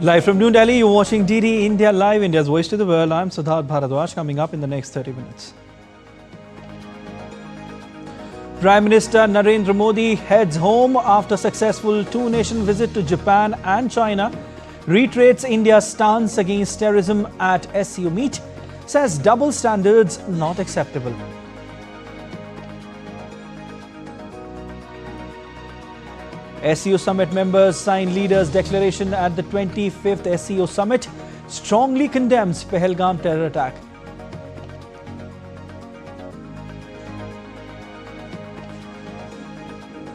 Live from New Delhi, you're watching DD India Live, India's voice to the world. I'm Siddharth Bharadwaj. Coming up in the next 30 minutes. Prime Minister Narendra Modi heads home after successful two-nation visit to Japan and China, reiterates India's stance against terrorism at SCO meet, says double standards not acceptable. SCO summit members sign leaders' declaration at the 25th SCO summit, strongly condemns Pahalgam terror attack.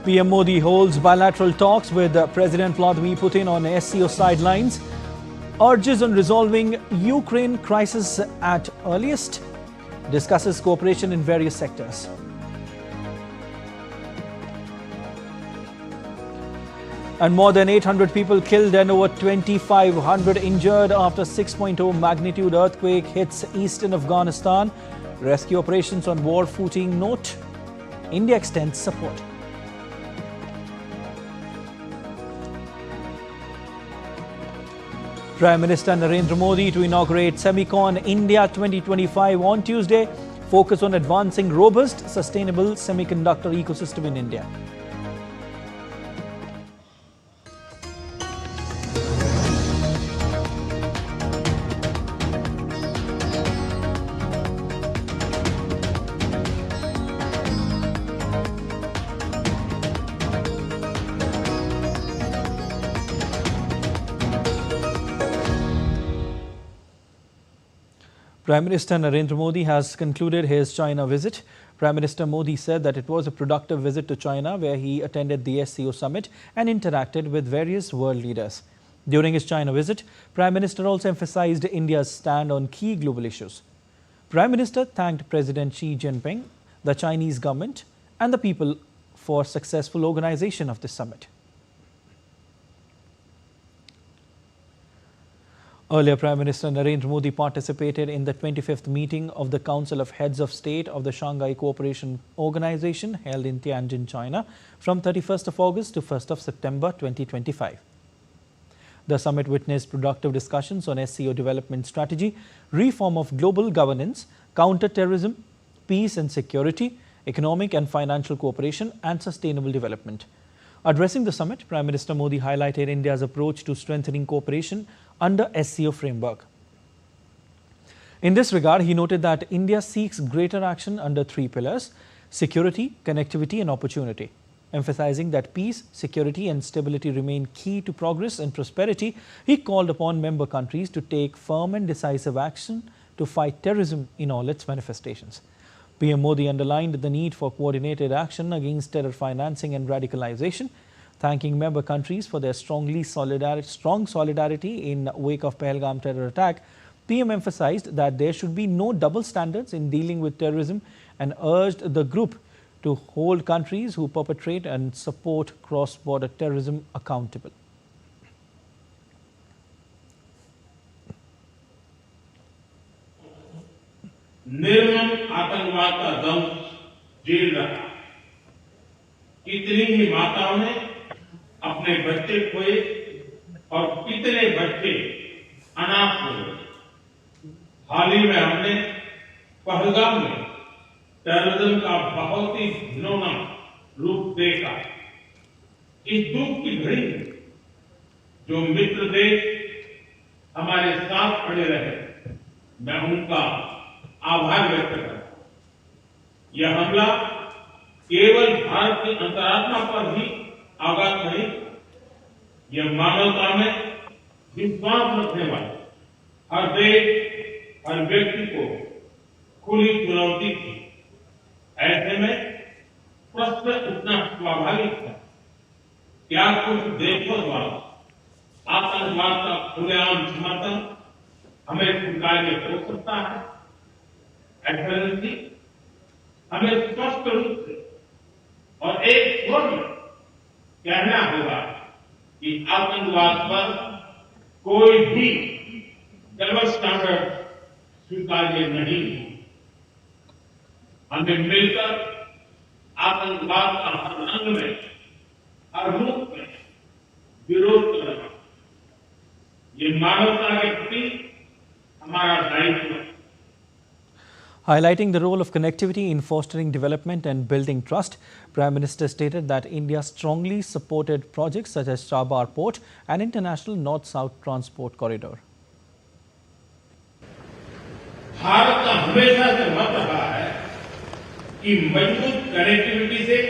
PM Modi holds bilateral talks with President Vladimir Putin on SCO sidelines, urges on resolving Ukraine crisis at earliest, discusses cooperation in various sectors. And more than 800 people killed and over 2,500 injured after 6.0 magnitude earthquake hits eastern Afghanistan. Rescue operations on war footing note. India extends support. Prime Minister Narendra Modi to inaugurate Semicon India 2025 on Tuesday. Focus on advancing robust, sustainable semiconductor ecosystem in India. Prime Minister Narendra Modi has concluded his China visit. Prime Minister Modi said that it was a productive visit to China where he attended the SCO summit and interacted with various world leaders. During his China visit, Prime Minister also emphasized India's stand on key global issues. Prime Minister thanked President Xi Jinping, the Chinese government and the people for successful organization of this summit. Earlier, Prime Minister Narendra Modi participated in the 25th meeting of the Council of Heads of State of the Shanghai Cooperation Organization held in Tianjin, China from 31st of August to 1st of September 2025. The summit witnessed productive discussions on SCO development strategy, reform of global governance, counter-terrorism, peace and security, economic and financial cooperation and sustainable development. Addressing the summit, Prime Minister Modi highlighted India's approach to strengthening cooperation under SCO framework. In this regard, he noted that India seeks greater action under three pillars: security, connectivity and opportunity. Emphasizing that peace, security and stability remain key to progress and prosperity, he called upon member countries to take firm and decisive action to fight terrorism in all its manifestations. PM Modi underlined the need for coordinated action against terror financing and radicalization, thanking member countries for their strong solidarity in wake of Pahalgam terror attack. PM emphasized that there should be no double standards in dealing with terrorism and urged the group to hold countries who perpetrate and support cross-border terrorism accountable. निर्मम आतंकवाद का दंश झेल रहा, कितनी ही माताओं ने अपने बच्चे खोए और कितने बच्चे अनाथ हो गए। हाल ही में हमने पहलगाम में टेररिज्म का बहुत ही घिनौना रूप देखा। इस दुख की घड़ी में जो मित्र देश हमारे साथ खड़े रहे, मैं उनका आभार व्यक्त करता हूं। यह हमला केवल भारत की अंतरात्मा पर ही आघात नहीं, यह मानवता में विश्वास रखने वाले हर देश, हर व्यक्ति को खुली चुनौती थी। ऐसे में प्रश्न उठना स्वाभाविक है, क्या कुछ देशों द्वारा आतंकवाद का खुलेआम समर्थन हमें स्वीकार्य हो सकता है? एक्सेलेंसी, हमें स्पष्ट रूप से और एक स्वर में कहना होगा कि आतंकवाद पर कोई भी डबल स्टैंडर्ड स्वीकार्य नहीं है। हमें मिलकर आतंकवाद का हर रंग में, हर रूप में विरोध करना, ये मानवता के प्रति हमारा दायित्व है। Highlighting the role of connectivity in fostering development and building trust, Prime Minister stated that India strongly supported projects such as Chabar Port and International North-South Transport Corridor. Bharat का हमेशा से मत रहा है कि मजबूत कनेक्टिविटी से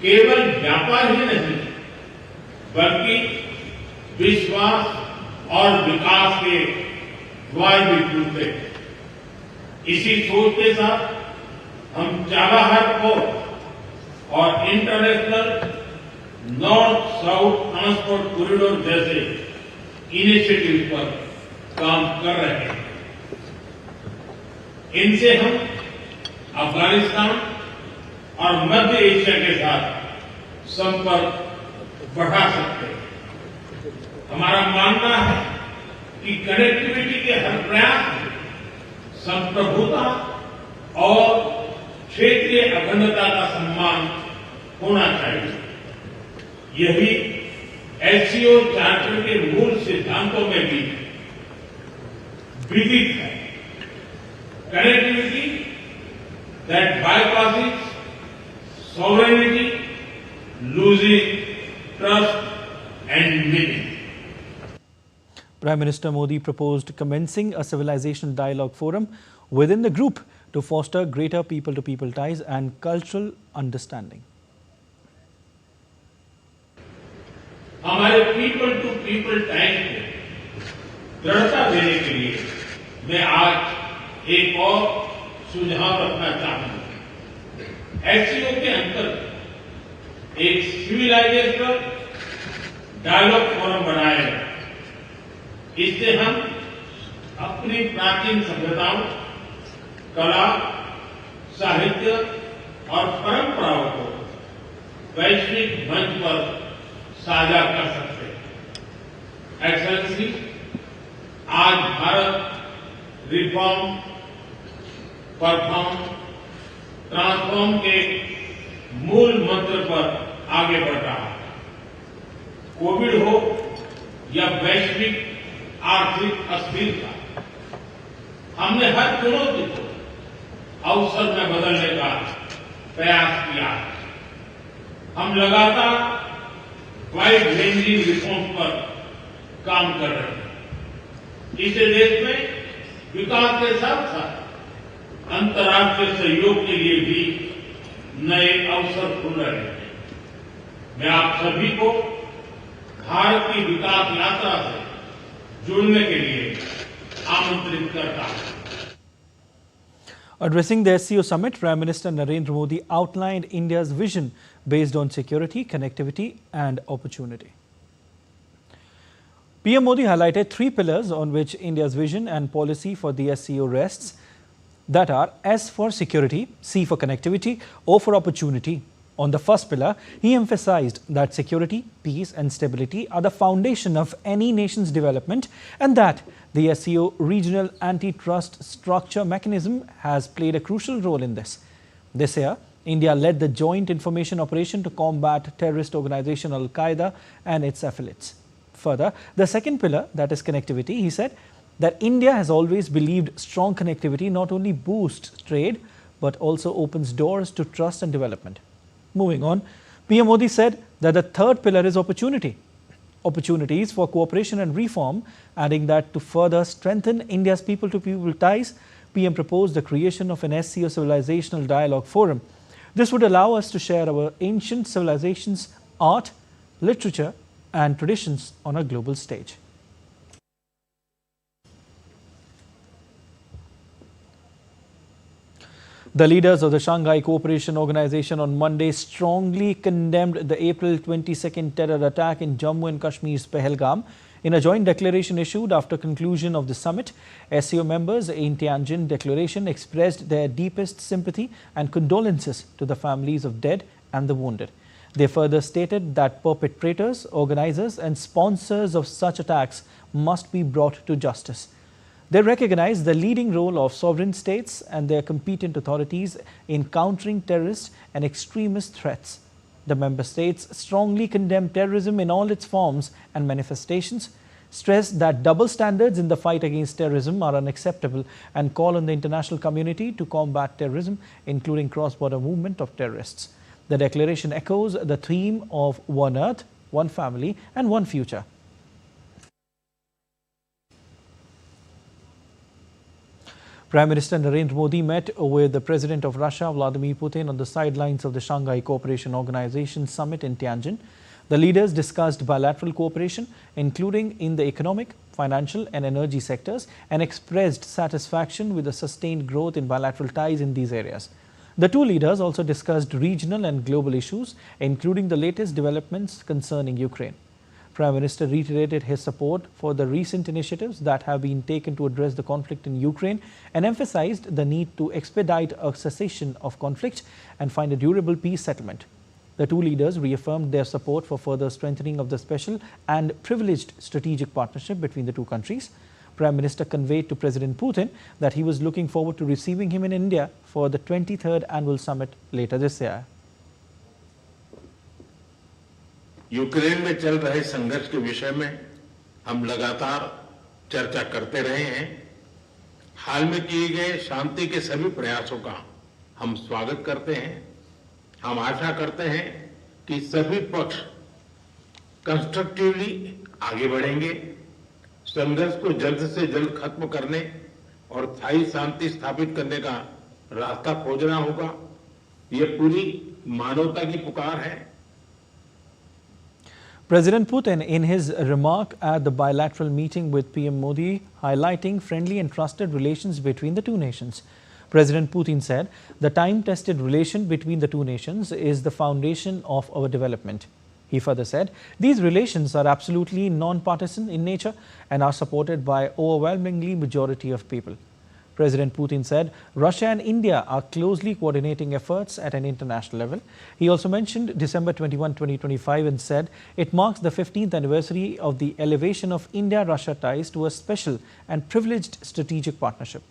केवल व्यापार ही नहीं बल्कि विश्वास और विकास के द्वार भी खुलते हैं। इसी सोच के साथ हम चाबहार पोर्ट और international north south transport corridor जैसे इनिशिएटिव पर काम कर रहे हैं। इनसे हम अफगानिस्तान और मध्य एशिया के साथ संपर्क बढ़ा सकते हैं। हमारा मानना है कि कनेक्टिविटी के हर प्रयास में संप्रभुता और क्षेत्रीय अखंडता का सम्मान होना चाहिए। यही SCO चार्टर के मूल सिद्धांतों में भी विदित है। Connectivity that bypasses sovereignty, losing trust and meaning. Prime Minister Modi proposed commencing a civilization dialogue forum within the group to foster greater people-to-people ties and cultural understanding. हमारे पीपल टू पीपल टाइज को दृढ़ता देने के लिए मैं आज एक और सुझाव रखना चाहूंगा। SCO के अंतर्गत एक सिविलाइजेशन डायलॉग फोरम बनाया गया। इससे हम अपनी प्राचीन सभ्यताओं, कला, साहित्य और परंपराओं को वैश्विक मंच पर साझा कर सकते हैं। एक्सेलेंसी, आज भारत रिफॉर्म, परफॉर्म, ट्रांसफॉर्म के मूल मंत्र पर आगे बढ़ रहा है। कोविड हो या वैश्विक आर्थिक अस्थिरता, हमने हर चुनौती को अवसर में बदलने का प्रयास किया है। हम लगातार वाइड रेंजिंग रिफॉर्म पर काम कर रहे हैं। इससे देश में विकास के साथ साथ अंतर्राष्ट्रीय सहयोग के लिए भी नए अवसर खुल रहे हैं। मैं आप सभी को भारत की विकास यात्रा से जुड़ने के लिए आमंत्रित करता हूं। Addressing the SCO summit, Prime Minister Narendra Modi outlined India's vision based on security, connectivity and opportunity. PM Modi highlighted three pillars on which India's vision and policy for the SCO rests, that are S for security, C for connectivity, O for opportunity. On the first pillar, he emphasized that security, peace and stability are the foundation of any nation's development and that the SCO regional antitrust structure mechanism has played a crucial role in this. This year, India led the joint information operation to combat terrorist organization Al-Qaeda and its affiliates. Further, the second pillar, that is connectivity, he said that India has always believed strong connectivity not only boosts trade but also opens doors to trust and development. Moving on, PM Modi said that the third pillar is opportunity. Opportunities for cooperation and reform, adding that to further strengthen India's people-to-people ties, PM proposed the creation of an SCO civilizational dialogue forum. This would allow us to share our ancient civilizations, art, literature and traditions on a global stage. The leaders of the Shanghai Cooperation Organization on Monday strongly condemned the April 22nd terror attack in Jammu and Kashmir's Pahalgam. In a joint declaration issued after conclusion of the summit, SCO members in Tianjin declaration expressed their deepest sympathy and condolences to the families of dead and the wounded. They further stated that perpetrators, organizers and sponsors of such attacks must be brought to justice. They recognize the leading role of sovereign states and their competent authorities in countering terrorist and extremist threats. The member states strongly condemn terrorism in all its forms and manifestations. stressed that double standards in the fight against terrorism are unacceptable and call on the international community to combat terrorism, including cross-border movement of terrorists. The declaration echoes the theme of one Earth, one family and one future. Prime Minister Narendra Modi met with the President of Russia, Vladimir Putin, on the sidelines of the Shanghai Cooperation Organization summit in Tianjin. The leaders discussed bilateral cooperation, including in the economic, financial and energy sectors, and expressed satisfaction with the sustained growth in bilateral ties in these areas. The two leaders also discussed regional and global issues, including the latest developments concerning Ukraine. Prime Minister reiterated his support for the recent initiatives that have been taken to address the conflict in Ukraine and emphasized the need to expedite a cessation of conflict and find a durable peace settlement. The two leaders reaffirmed their support for further strengthening of the special and privileged strategic partnership between the two countries. Prime Minister conveyed to President Putin that he was looking forward to receiving him in India for the 23rd annual summit later this year. Ukraine में चल रहे संघर्ष के विषय में हम लगातार चर्चा करते रहे हैं। हाल में किए गए शांति के सभी प्रयासों का हम स्वागत करते हैं। हम आशा करते हैं कि सभी पक्ष कंस्ट्रक्टिवली आगे बढ़ेंगे, संघर्ष को जल्द से जल्द खत्म करने और स्थायी शांति स्थापित करने का रास्ता खोजना होगा। ये पूरी मानवता की पुकार है। President Putin, in his remark at the bilateral meeting with PM Modi, highlighting friendly and trusted relations between the two nations. President Putin said, the time-tested relation between the two nations is the foundation of our development. He further said, these relations are absolutely non-partisan in nature and are supported by overwhelmingly majority of people. President Putin said Russia and India are closely coordinating efforts at an international level. He also mentioned December 21, 2025 and said it marks the 15th anniversary of the elevation of India-Russia ties to a special and privileged strategic partnership.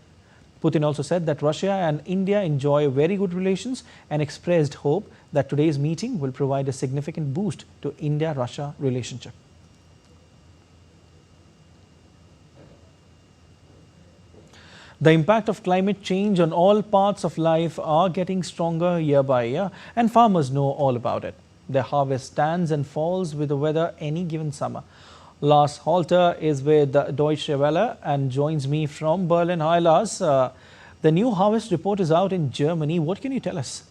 Putin also said that Russia and India enjoy very good relations and expressed hope that today's meeting will provide a significant boost to India-Russia relationship. The impact of climate change on all parts of life are getting stronger year by year, and farmers know all about it. Their harvest stands and falls with the weather any given summer. Lars Halter is with Deutsche Welle and joins me from Berlin. Hi Lars, the new harvest report is out in Germany. What can you tell us?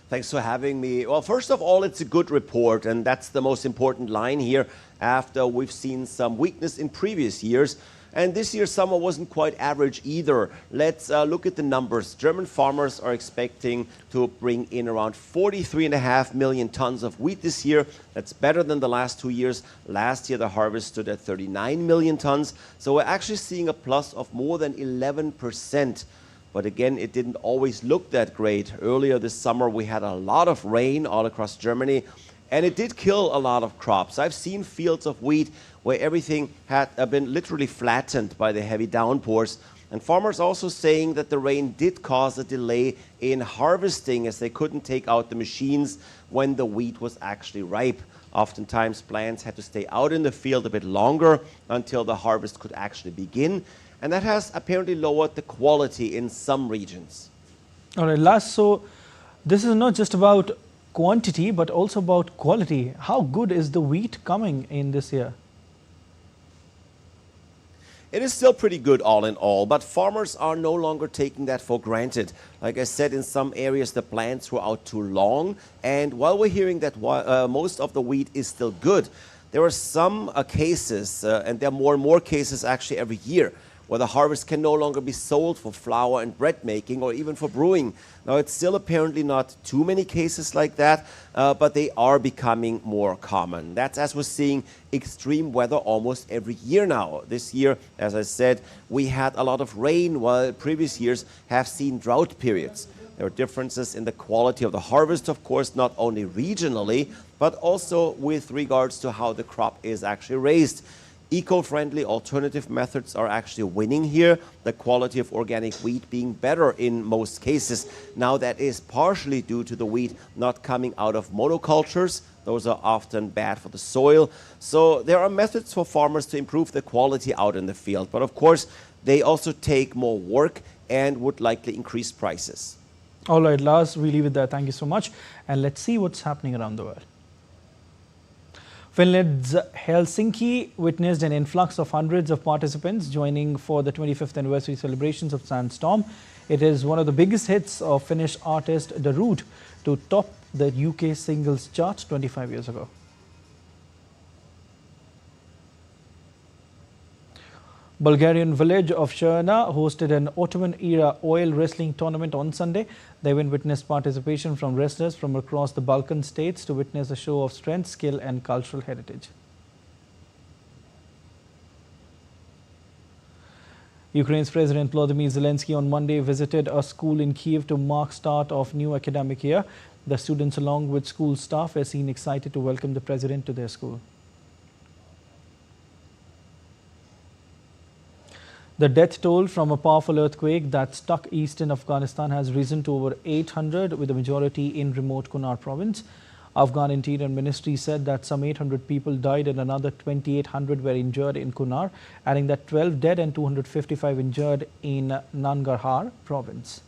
Thanks for having me. Well, first of all, it's a good report, and that's the most important line here after we've seen some weakness in previous years. And this year's summer wasn't quite average either. Let's look at the numbers. German farmers are expecting to bring in around 43.5 million tons of wheat this year. That's better than the last 2 years. Last year, the harvest stood at 39 million tons. So we're actually seeing a plus of more than 11%. But again, it didn't always look that great. Earlier this summer, we had a lot of rain all across Germany, and it did kill a lot of crops. I've seen fields of wheat where everything had been literally flattened by the heavy downpours. And farmers also saying that the rain did cause a delay in harvesting as they couldn't take out the machines when the wheat was actually ripe. Oftentimes, plants had to stay out in the field a bit longer until the harvest could actually begin. And that has apparently lowered the quality in some regions. All right, Lars, so this is not just about quantity, but also about quality. How good is the wheat coming in this year? It is still pretty good all in all, but farmers are no longer taking that for granted. Like I said, in some areas the plants were out too long, and while we're hearing that most of the wheat is still good, there are some cases, and there are more and more cases actually every year, where the harvest can no longer be sold for flour and bread making or even for brewing. Now, it's still apparently not too many cases like that, but they are becoming more common. That's as we're seeing extreme weather almost every year now. This year, as I said, we had a lot of rain, while previous years have seen drought periods. There are differences in the quality of the harvest, of course, not only regionally, but also with regards to how the crop is actually raised. Eco-friendly alternative methods are actually winning here, the quality of organic wheat being better in most cases. Now that is partially due to the wheat not coming out of monocultures, Those are often bad for the soil. So there are methods for farmers to improve the quality out in the field. But of course, they also take more work and would likely increase prices. All right, Lars, we leave it there. Thank you so much. And let's see what's happening around the world. Finland's Helsinki witnessed an influx of hundreds of participants joining for the 25th anniversary celebrations of Sandstorm. It is one of the biggest hits of Finnish artist Darude to top the UK singles chart 25 years ago. Bulgarian village of Cherna hosted an Ottoman-era oil wrestling tournament on Sunday. The event witnessed participation from wrestlers from across the Balkan states to witness a show of strength, skill and cultural heritage. Ukraine's President Volodymyr Zelensky on Monday visited a school in Kiev to mark start of new academic year. The students along with school staff were seen excited to welcome the president to their school. The death toll from a powerful earthquake that struck eastern Afghanistan has risen to over 800, with the majority in remote Kunar province. Afghan Interior Ministry said that some 800 people died and another 2,800 were injured in Kunar, adding that 12 dead and 255 injured in Nangarhar province.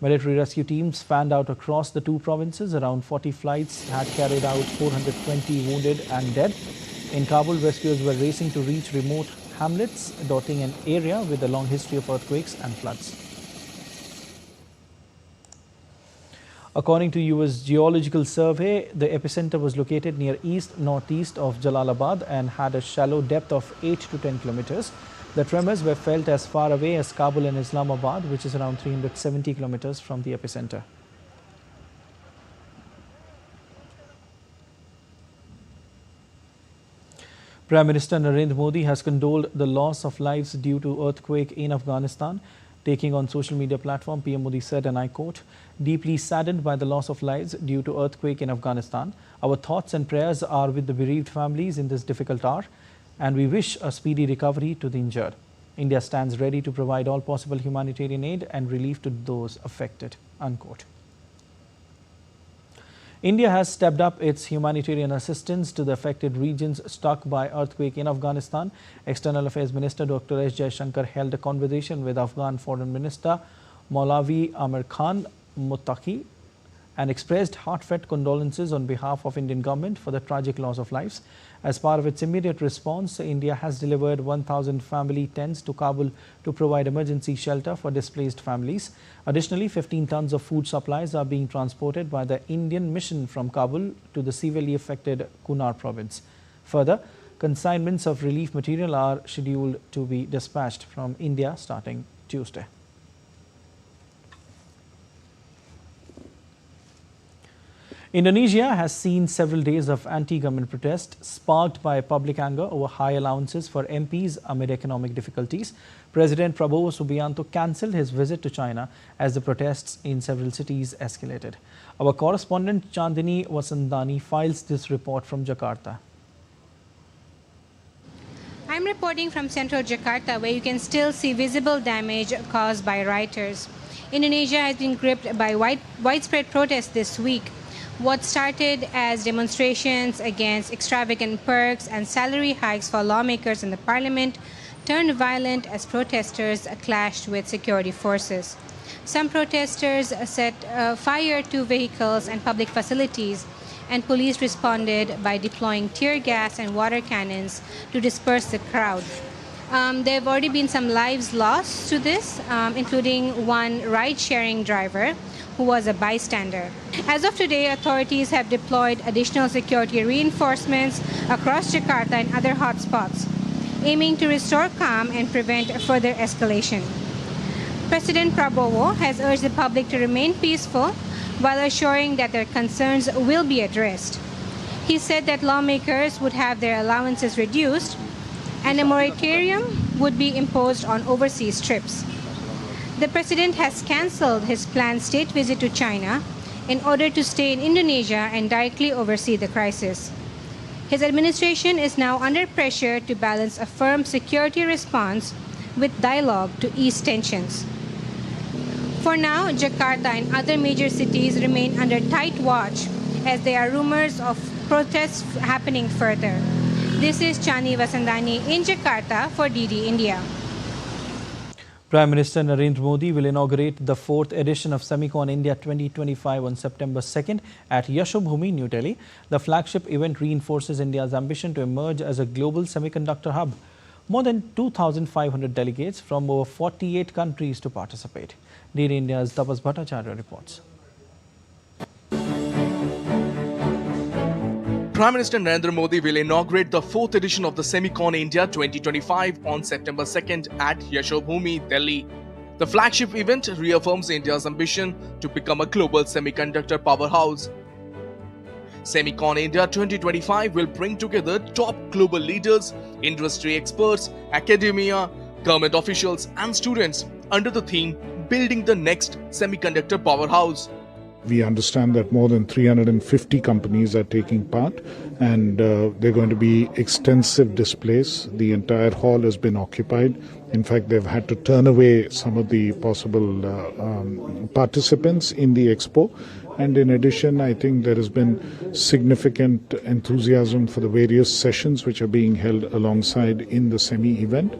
Military rescue teams fanned out across the two provinces. Around 40 flights had carried out 420 wounded and dead. In Kabul, rescuers were racing to reach remote hamlets dotting an area with a long history of earthquakes and floods. According to US Geological Survey, the epicenter was located near east-northeast of Jalalabad and had a shallow depth of 8 to 10 kilometers. The tremors were felt as far away as Kabul and Islamabad, which is around 370 kilometers from the epicenter. Prime Minister Narendra Modi has condoled the loss of lives due to earthquake in Afghanistan. Taking on social media platform, PM Modi said, and I quote, "Deeply saddened by the loss of lives due to earthquake in Afghanistan. Our thoughts and prayers are with the bereaved families in this difficult hour, and we wish a speedy recovery to the injured. India stands ready to provide all possible humanitarian aid and relief to those affected," unquote. India has stepped up its humanitarian assistance to the affected regions struck by earthquake in Afghanistan. External Affairs Minister Dr. S. Jaishankar held a conversation with Afghan Foreign Minister Maulavi Amir Khan Muttaqi and expressed heartfelt condolences on behalf of Indian government for the tragic loss of lives. As part of its immediate response, India has delivered 1,000 family tents to Kabul to provide emergency shelter for displaced families. Additionally, 15 tons of food supplies are being transported by the Indian mission from Kabul to the severely affected Kunar province. Further, consignments of relief material are scheduled to be dispatched from India starting Tuesday. Indonesia has seen several days of anti-government protest sparked by public anger over high allowances for MPs amid economic difficulties. President Prabowo Subianto cancelled his visit to China as the protests in several cities escalated. Our correspondent Chandini Vasandani files this report from Jakarta. I'm reporting from central Jakarta, where you can still see visible damage caused by rioters. Indonesia has been gripped by widespread protests this week. What started as demonstrations against extravagant perks and salary hikes for lawmakers in the parliament turned violent as protesters clashed with security forces. Some protesters set fire to vehicles and public facilities, and police responded by deploying tear gas and water cannons to disperse the crowd. There have already been some lives lost to this, including one ride-sharing driver who was a bystander. As of today, authorities have deployed additional security reinforcements across Jakarta and other hotspots, aiming to restore calm and prevent further escalation. President Prabowo has urged the public to remain peaceful while assuring that their concerns will be addressed. He said that lawmakers would have their allowances reduced and a moratorium would be imposed on overseas trips. The president has cancelled his planned state visit to China in order to stay in Indonesia and directly oversee the crisis. His administration is now under pressure to balance a firm security response with dialogue to ease tensions. For now, Jakarta and other major cities remain under tight watch as there are rumors of protests happening further. This is Chani Vasandani in Jakarta for DD India. Prime Minister Narendra Modi will inaugurate the 4th edition of Semicon India 2025 on September 2nd at Yashobhoomi, New Delhi. The flagship event reinforces India's ambition to emerge as a global semiconductor hub. More than 2,500 delegates from over 48 countries to participate. DD India's Tapas Bhattacharya reports. Prime Minister Narendra Modi will inaugurate the 4th edition of the Semicon India 2025 on September 2nd at Yashobhoomi, Delhi. The flagship event reaffirms India's ambition to become a global semiconductor powerhouse. Semicon India 2025 will bring together top global leaders, industry experts, academia, government officials and students under the theme Building the Next Semiconductor Powerhouse. We understand that more than 350 companies are taking part, and there are going to be extensive displays. The entire hall has been occupied. In fact, they've had to turn away some of the possible participants in the expo. And in addition, I think there has been significant enthusiasm for the various sessions which are being held alongside in the SEMI event.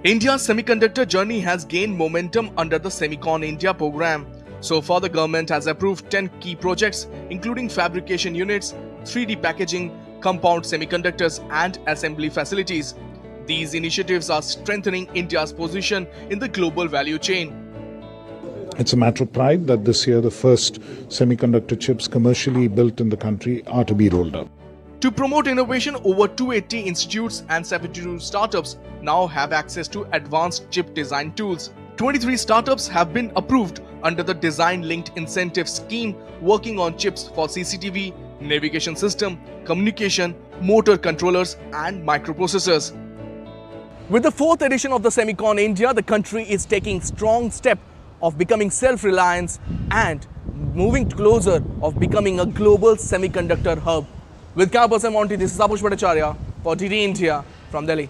India's semiconductor journey has gained momentum under the Semicon India program. So far, the government has approved 10 key projects, including fabrication units, 3D packaging, compound semiconductors, and assembly facilities. These initiatives are strengthening India's position in the global value chain. It's a matter of pride that this year the first semiconductor chips commercially built in the country are to be rolled out. To promote innovation, over 280 institutes and 72 startups now have access to advanced chip design tools. 23 startups have been approved under the Design-Linked Incentive Scheme, working on chips for CCTV, navigation system, communication, motor controllers and microprocessors. With the 4th edition of the Semicon India, the country is taking strong step of becoming self-reliant and moving closer of becoming a global semiconductor hub. With Campus and Monty, this is Tapas Bhattacharya for DD India from Delhi.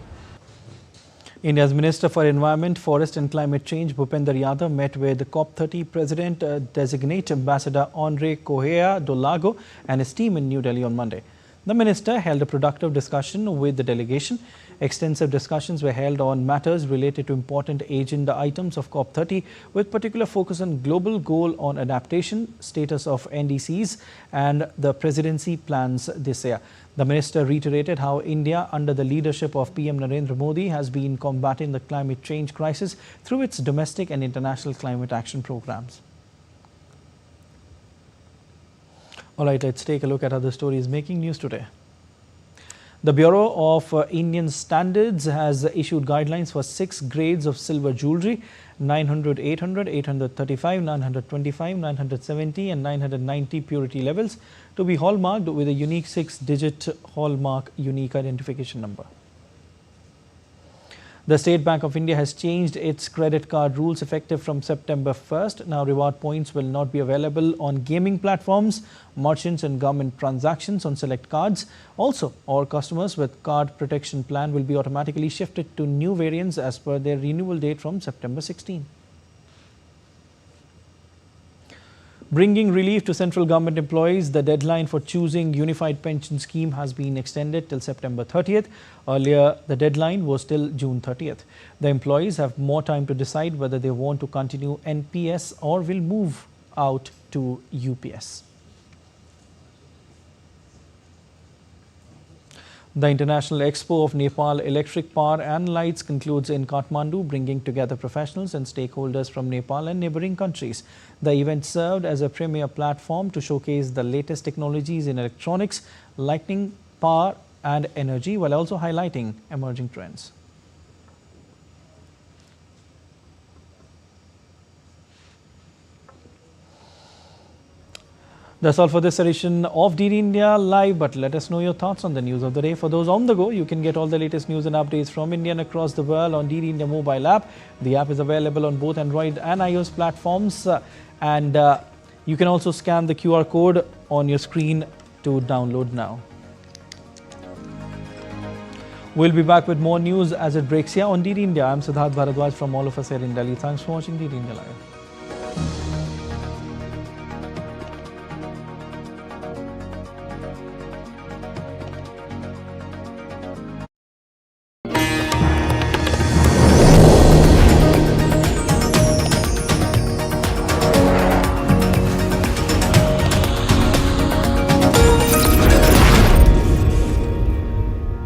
India's Minister for Environment, Forest and Climate Change, Bhupender Yadav, met with the COP30 President-designate Ambassador Andre Correa do Lago and his team in New Delhi on Monday. The minister held a productive discussion with the delegation. Extensive discussions were held on matters related to important agenda items of COP30, with particular focus on global goal on adaptation, status of NDCs and the presidency plans this year. The minister reiterated how India, under the leadership of PM Narendra Modi, has been combating the climate change crisis through its domestic and international climate action programs. All right, let's take a look at other stories making news today. The Bureau of Indian Standards has issued guidelines for 6 grades of silver jewellery: 900, 800, 835, 925, 970 and 990 purity levels to be hallmarked with a unique 6-digit hallmark unique identification number. The State Bank of India has changed its credit card rules effective from September 1st. Now, reward points will not be available on gaming platforms, merchants and government transactions on select cards. Also, all customers with card protection plan will be automatically shifted to new variants as per their renewal date from September 16. Bringing relief to central government employees, the deadline for choosing unified pension scheme has been extended till September 30th. Earlier, the deadline was till June 30th. The employees have more time to decide whether they want to continue NPS or will move out to UPS. The International Expo of Nepal Electric Power and Lights concludes in Kathmandu, bringing together professionals and stakeholders from Nepal and neighboring countries. The event served as a premier platform to showcase the latest technologies in electronics, lighting, power and energy, while also highlighting emerging trends. That's all for this edition of DD India Live, but let us know your thoughts on the news of the day. For those on the go, you can get all the latest news and updates from India and across the world on DD India mobile app. The app is available on both Android and iOS platforms, and you can also scan the QR code on your screen to download now. We'll be back with more news as it breaks here on DD India. I'm Siddharth Bharadwaj from all of us here in Delhi. Thanks for watching DD India Live.